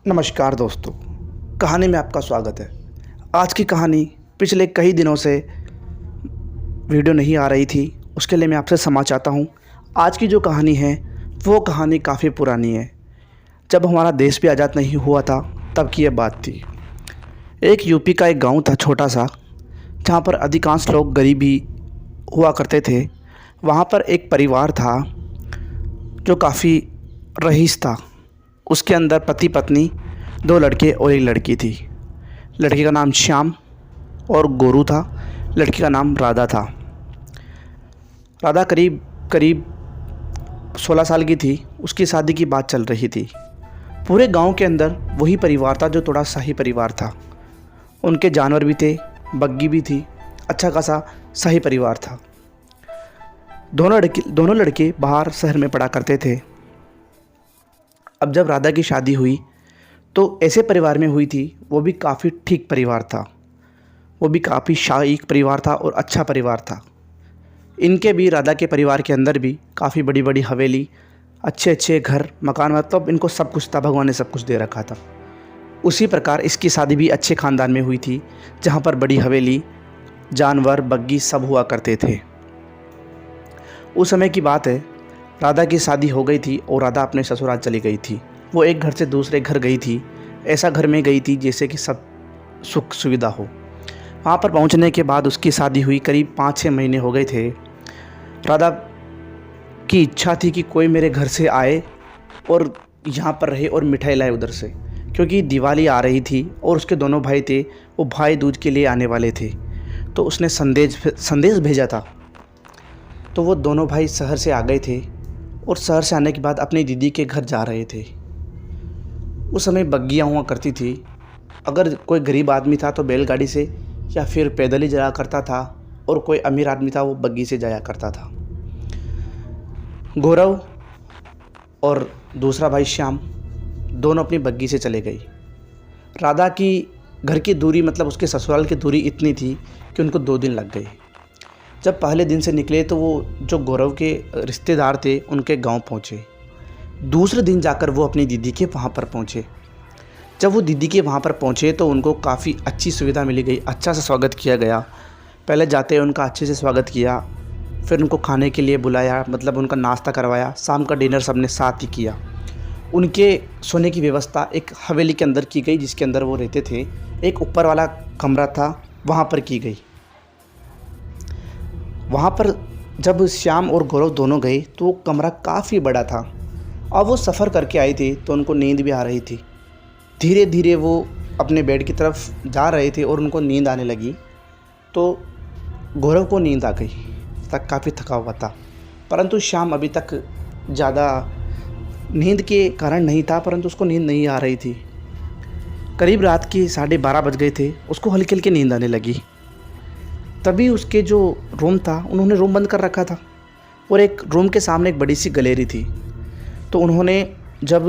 नमस्कार दोस्तों, कहानी में आपका स्वागत है। आज की कहानी पिछले कई दिनों से वीडियो नहीं आ रही थी, उसके लिए मैं आपसे क्षमा चाहता हूँ। आज की जो कहानी है वो कहानी काफ़ी पुरानी है। जब हमारा देश भी आज़ाद नहीं हुआ था तब की ये बात थी। एक यूपी का एक गांव था छोटा सा, जहाँ पर अधिकांश लोग गरीब ही हुआ करते थे। वहाँ पर एक परिवार था जो काफ़ी रईस था। उसके अंदर पति पत्नी, दो लड़के और एक लड़की थी। लड़के का नाम श्याम और गोरू था। लड़की का नाम राधा था। राधा करीब करीब 16 साल की थी। उसकी शादी की बात चल रही थी। पूरे गांव के अंदर वही परिवार था जो थोड़ा शाही परिवार था। उनके जानवर भी थे, बग्गी भी थी, अच्छा खासा शाही परिवार था। दोनों लड़के बाहर शहर में पढ़ा करते थे। अब जब राधा की शादी हुई तो ऐसे परिवार में हुई थी, वो भी काफ़ी ठीक परिवार था। वो भी काफ़ी शाही परिवार था और अच्छा परिवार था। इनके भी, राधा के परिवार के अंदर भी काफ़ी बड़ी बड़ी हवेली, अच्छे अच्छे घर मकान, मतलब इनको सब कुछ था, भगवान ने सब कुछ दे रखा था। उसी प्रकार इसकी शादी भी अच्छे ख़ानदान में हुई थी, जहाँ पर बड़ी हवेली, जानवर, बग्गी सब हुआ करते थे। उस समय की बात है, राधा की शादी हो गई थी और राधा अपने ससुराल चली गई थी। वो एक घर से दूसरे घर गई थी। ऐसा घर में गई थी जैसे कि सब सुख सुविधा हो। वहाँ पर पहुँचने के बाद उसकी शादी हुई, करीब 5-6 महीने हो गए थे। राधा की इच्छा थी कि कोई मेरे घर से आए और यहाँ पर रहे और मिठाई लाए उधर से, क्योंकि दिवाली आ रही थी और उसके दोनों भाई थे, वो भाई दूज के लिए आने वाले थे। तो उसने संदेश भेजा था। तो वो दोनों भाई शहर से आ गए थे और शहर से आने के बाद अपनी दीदी के घर जा रहे थे। उस समय बग्गियाँ हुआ करती थी। अगर कोई गरीब आदमी था तो बैलगाड़ी से या फिर पैदल ही जाया करता था, और कोई अमीर आदमी था वो बग्गी से जाया करता था। गौरव और दूसरा भाई श्याम दोनों अपनी बग्गी से चले गए। राधा की घर की दूरी, मतलब उसके ससुराल की दूरी इतनी थी कि उनको 2 दिन लग गए। जब पहले दिन से निकले तो वो जो गौरव के रिश्तेदार थे उनके गांव पहुंचे। दूसरे दिन जाकर वो अपनी दीदी के वहाँ पर पहुँचे। जब वो दीदी के वहाँ पर पहुँचे तो उनको काफ़ी अच्छी सुविधा मिली गई, अच्छा सा स्वागत किया गया। पहले जाते ही उनका अच्छे से स्वागत किया, फिर उनको खाने के लिए बुलाया, मतलब उनका नाश्ता करवाया। शाम का डिनर सबने साथ ही किया। उनके सोने की व्यवस्था एक हवेली के अंदर की गई, जिसके अंदर वो रहते थे। एक ऊपर वाला कमरा था, वहाँ पर की गई। वहाँ पर जब श्याम और गौरव दोनों गए तो वो कमरा काफ़ी बड़ा था। अब वो सफ़र करके आए थे तो उनको नींद भी आ रही थी। धीरे धीरे वो अपने बेड की तरफ जा रहे थे और उनको नींद आने लगी। तो गौरव को नींद आ गई, तक काफ़ी थका हुआ था। परंतु श्याम अभी तक ज़्यादा नींद के कारण नहीं था, परंतु उसको नींद नहीं आ रही थी। करीब रात के 12:30 बज गए थे, उसको हल्की हल्की नींद आने लगी। तभी उसके जो रूम था, उन्होंने रूम बंद कर रखा था और एक रूम के सामने एक बड़ी सी गैलरी थी। तो उन्होंने जब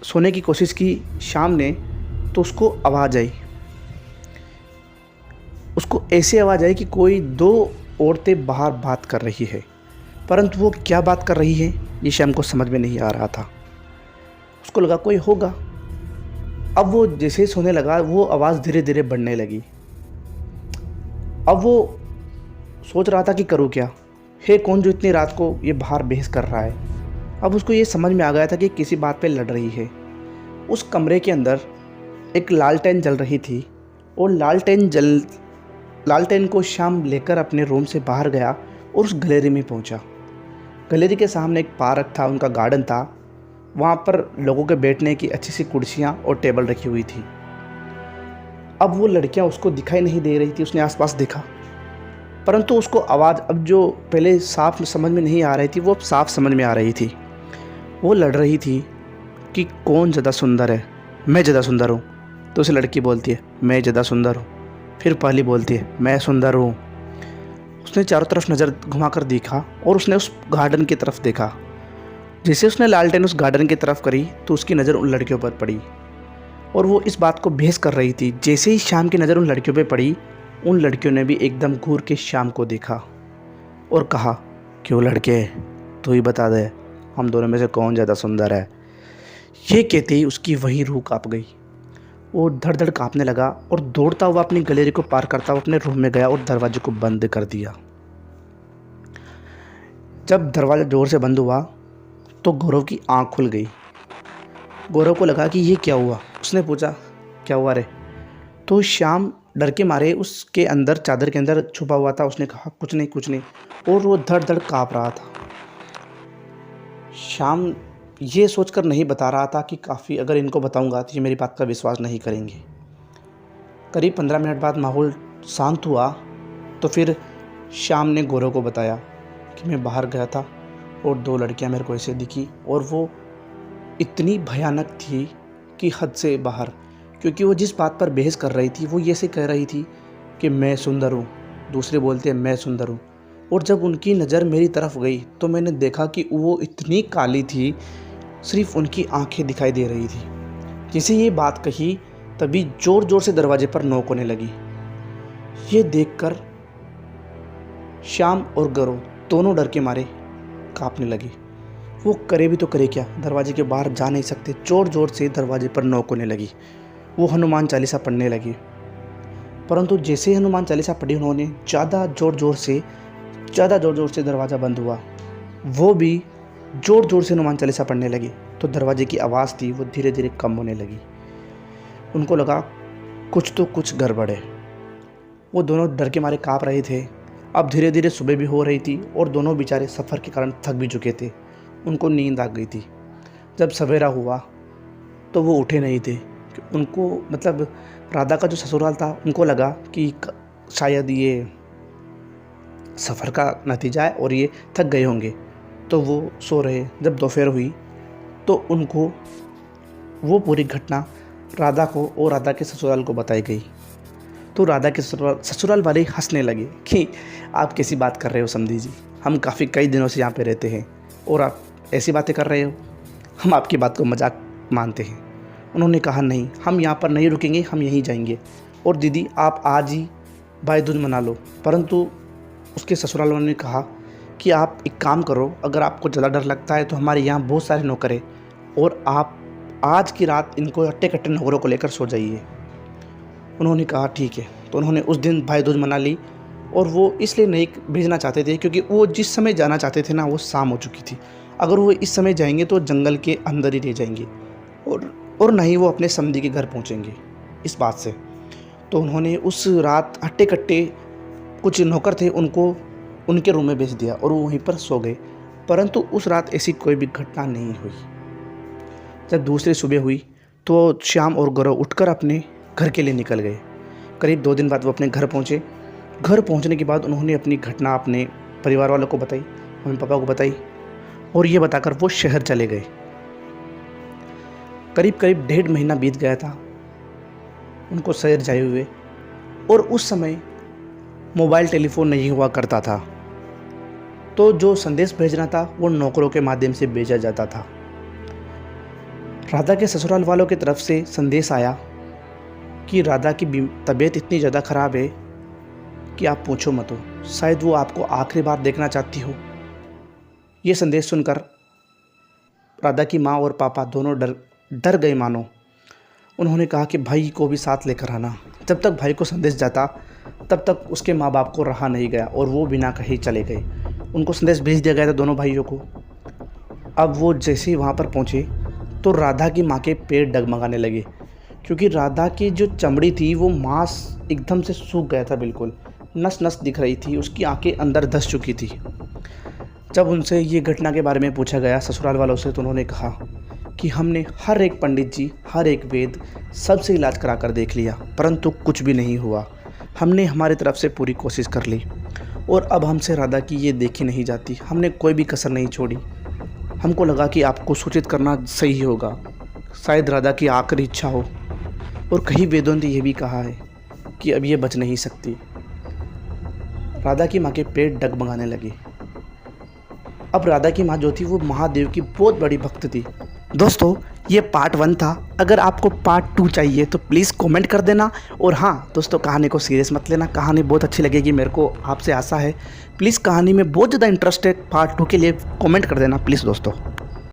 सोने की कोशिश की शाम ने, तो उसको आवाज़ आई। उसको ऐसी आवाज़ आई कि कोई 2 औरतें बाहर बात कर रही है, परंतु वो क्या बात कर रही है ये शाम को समझ में नहीं आ रहा था। उसको लगा कोई होगा। अब वो जैसे ही सोने लगा, वो आवाज़ धीरे धीरे बढ़ने लगी। अब वो सोच रहा था कि करूँ क्या, है कौन जो इतनी रात को ये बाहर बहस कर रहा है। अब उसको ये समझ में आ गया था कि किसी बात पे लड़ रही है। उस कमरे के अंदर एक लालटेन जल रही थी और लालटेन को श्याम लेकर अपने रूम से बाहर गया और उस गैलरी में पहुंचा। गैलरी के सामने एक पार्क था, उनका गार्डन था। वहाँ पर लोगों के बैठने की अच्छी सी कुर्सियाँ और टेबल रखी हुई थी। अब वो लड़कियाँ उसको दिखाई नहीं दे रही थी। उसने आसपास देखा, परंतु उसको आवाज़ अब जो पहले साफ समझ में नहीं आ रही थी, वो अब साफ समझ में आ रही थी। वो लड़ रही थी कि कौन ज़्यादा सुंदर है, मैं ज़्यादा सुंदर हूँ। तो उसे लड़की बोलती है मैं ज़्यादा सुंदर हूँ। फिर पहली बोलती है मैं सुंदर हूँ। उसने चारों तरफ नज़र घुमाकर देखा और उसने उस गार्डन की तरफ देखा। जैसे उसने लालटेन उस गार्डन की तरफ करी तो उसकी नज़र उन लड़कियों पर पड़ी और वो इस बात को बहस कर रही थी। जैसे ही शाम की नज़र उन लड़कियों पर पड़ी, उन लड़कियों ने भी एकदम घूर के शाम को देखा और कहा क्यों लड़के, तू ही बता दे हम दोनों में से कौन ज़्यादा सुंदर है। ये कहते ही उसकी वही रूह काँप गई। वो धड़ धड़ काँपने लगा और दौड़ता हुआ अपनी गैलरी को पार करता हुआ अपने रूम में गया और दरवाजे को बंद कर दिया। जब दरवाज़ा ज़ोर से बंद हुआ तो गौरव की आँख खुल गई। गौरव को लगा कि ये क्या हुआ। उसने पूछा, क्या हुआ रे? तो श्याम डर के मारे उसके अंदर, चादर के अंदर छुपा हुआ था। उसने कहा, कुछ नहीं कुछ नहीं, और वो धड़ धड़ काँप रहा था। श्याम ये सोचकर नहीं बता रहा था कि काफ़ी अगर इनको बताऊंगा तो ये मेरी बात का विश्वास नहीं करेंगे। करीब 15 मिनट बाद माहौल शांत हुआ तो फिर श्याम ने गौरव को बताया कि मैं बाहर गया था और 2 लड़कियां मेरे को ऐसे दिखी और वो इतनी भयानक थी कि हद से बाहर, क्योंकि वो जिस बात पर बहस कर रही थी वो ये से कह रही थी कि मैं सुंदर हूँ, दूसरे बोलते हैं मैं सुंदर हूँ। और जब उनकी नज़र मेरी तरफ गई तो मैंने देखा कि वो इतनी काली थी, सिर्फ उनकी आंखें दिखाई दे रही थी। जैसे ये बात कही तभी ज़ोर ज़ोर से दरवाजे पर नॉक होने लगी। ये देखकर श्याम और गौरव दोनों डर के मारे कांपने लगे। वो करे भी तो करे क्या, दरवाजे के बाहर जा नहीं सकते। ज़ोर ज़ोर से दरवाजे पर नॉक होने लगी। वो हनुमान चालीसा पढ़ने लगी, परंतु जैसे हनुमान चालीसा पढ़ी उन्होंने ज़्यादा ज़ोर ज़ोर से दरवाज़ा बंद हुआ। वो भी ज़ोर ज़ोर से हनुमान चालीसा पढ़ने लगी तो दरवाजे की आवाज़ थी वो धीरे धीरे कम होने लगी। उनको लगा कुछ तो कुछ गड़बड़ है। वो दोनों डर के मारे काँप रहे थे। अब धीरे धीरे सुबह भी हो रही थी और दोनों बेचारे सफ़र के कारण थक भी चुके थे। उनको नींद आ गई थी। जब सवेरा हुआ तो वो उठे नहीं थे। उनको मतलब राधा का जो ससुराल था, उनको लगा कि शायद ये सफ़र का नतीजा है और ये थक गए होंगे, तो वो सो रहे। जब दोपहर हुई तो उनको वो पूरी घटना राधा को और राधा के ससुराल को बताई गई। तो राधा के ससुराल वाले हंसने लगे कि आप कैसी बात कर रहे हो समधी जी, हम काफ़ी कई दिनों से यहाँ पे रहते हैं और आप ऐसी बातें कर रहे हो, हम आपकी बात को मजाक मानते हैं। उन्होंने कहा, नहीं, हम यहाँ पर नहीं रुकेंगे, हम यहीं जाएंगे। और दीदी आप आज ही भाई दूज मना लो। परंतु उसके ससुराल वालों ने कहा कि आप एक काम करो, अगर आपको ज़्यादा डर लगता है तो हमारे यहाँ बहुत सारे नौकर हैं और आप आज की रात इनको हट्टे कट्टे नौकरों को लेकर सो जाइए। उन्होंने कहा ठीक है। तो उन्होंने उस दिन भाई दूज मना ली और वो इसलिए नहीं भेजना चाहते थे क्योंकि वो जिस समय जाना चाहते थे ना, वो शाम हो चुकी थी। अगर वो इस समय जाएंगे तो जंगल के अंदर ही रह जाएंगे और ना ही वो अपने समधी के घर पहुँचेंगे इस बात से। तो उन्होंने उस रात हट्टे कट्टे कुछ नौकर थे उनको उनके रूम में भेज दिया और वो वहीं पर सो गए। परंतु उस रात ऐसी कोई भी घटना नहीं हुई। जब दूसरी सुबह हुई तो श्याम और गौरव उठकर अपने घर के लिए निकल गए। करीब 2 दिन बाद वो अपने घर पहुँचे। घर पहुँचने के बाद उन्होंने अपनी घटना अपने परिवार वालों को बताई, मम्मी पापा को बताई और ये बताकर वो शहर चले गए। करीब 1.5 महीना बीत गया था उनको शहर जाए हुए और उस समय मोबाइल टेलीफोन नहीं हुआ करता था, तो जो संदेश भेजना था वो नौकरों के माध्यम से भेजा जाता था। राधा के ससुराल वालों की तरफ से संदेश आया कि राधा की तबीयत इतनी ज़्यादा ख़राब है कि आप पूछो मत, हो शायद वो आपको आखिरी बार देखना चाहती हो। ये संदेश सुनकर राधा की माँ और पापा दोनों डर गए मानो। उन्होंने कहा कि भाई को भी साथ लेकर आना। जब तक भाई को संदेश जाता तब तक उसके माँ बाप को रहा नहीं गया और वो बिना कहे चले गए। उनको संदेश भेज दिया गया था दोनों भाइयों को। अब वो जैसे ही वहाँ पर पहुँचे तो राधा की माँ के पैर डगमगाने लगे क्योंकि राधा की जो चमड़ी थी वो मांस एकदम से सूख गया था, बिल्कुल नस नस दिख रही थी, उसकी आंखें अंदर धंस चुकी थी। जब उनसे ये घटना के बारे में पूछा गया ससुराल वालों से तो उन्होंने कहा कि हमने हर एक पंडित जी, हर एक वेद, सबसे इलाज करा कर देख लिया परंतु कुछ भी नहीं हुआ। हमने हमारी तरफ से पूरी कोशिश कर ली और अब हमसे राधा की ये देखी नहीं जाती। हमने कोई भी कसर नहीं छोड़ी। हमको लगा कि आपको सूचित करना सही होगा, शायद राधा की आखिरी इच्छा हो। और कहीं वेदों ने यह भी कहा है कि अब ये बच नहीं सकती। राधा की माँ के पेट डगमगाने लगे। अब राधा की माँ जो थी वो महादेव की बहुत बड़ी भक्त थी। दोस्तों ये पार्ट 1 था। अगर आपको पार्ट 2 चाहिए तो प्लीज़ कमेंट कर देना। और हाँ दोस्तों, कहानी को सीरियस मत लेना, कहानी बहुत अच्छी लगेगी मेरे को, आपसे आशा है। प्लीज़ कहानी में बहुत ज़्यादा इंटरेस्ट है, पार्ट 2 के लिए कमेंट कर देना प्लीज़ दोस्तों।